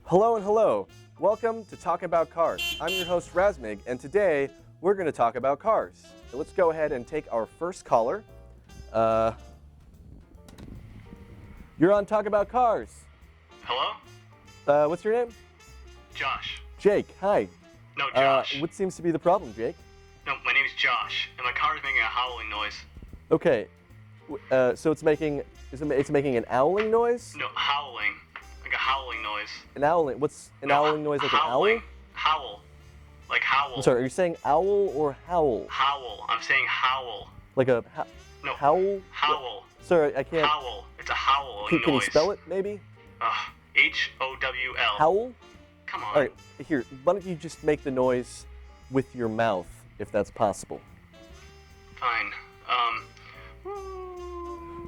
Hello and hello. Welcome to Talk About Cars. I'm your host Razmig, and today we're going to talk about cars. So let's go ahead and take our first caller. You're on Talk About Cars. Hello? What's your name? Josh. Jake. Hi. No, Josh. What seems to be the problem, Jake? No, my name's Josh, and my car is making a howling noise. Okay. So it's making an owling noise? No, howling. Like a howling noise. An owling. What's an owling noise, like howling. an owl? Howl. Like howl. I'm sorry. Are you saying owl or howl? Howl. I'm saying howl. Like a No. howl? Howl. Sorry, I can't. Howl. It's a howl Can you noise. spell it, maybe? H-O-W-L. Howl? Come on. All right, here, why don't you just make the noise with your mouth, if that's possible? Fine.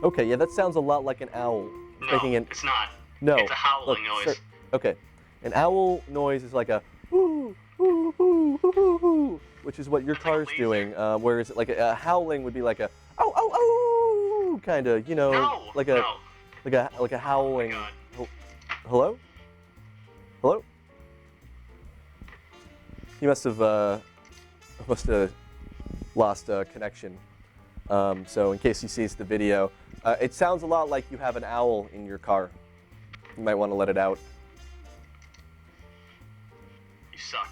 Okay, yeah, that sounds a lot like an owl. No, it's not. No. It's a howling Look, noise. sir, okay, an owl noise is like a whoo, whoo, whoo, whoo, whoo, whoo, which is what your That's like a car's laser. doing. Whereas like a howling would be like a oh, oh, oh, kind of, you know, No. like a No. like a howling. God. Hello? Hello? You must have lost connection. So in case he sees the video, it sounds a lot like you have an owl in your car. You might want to let it out. You suck.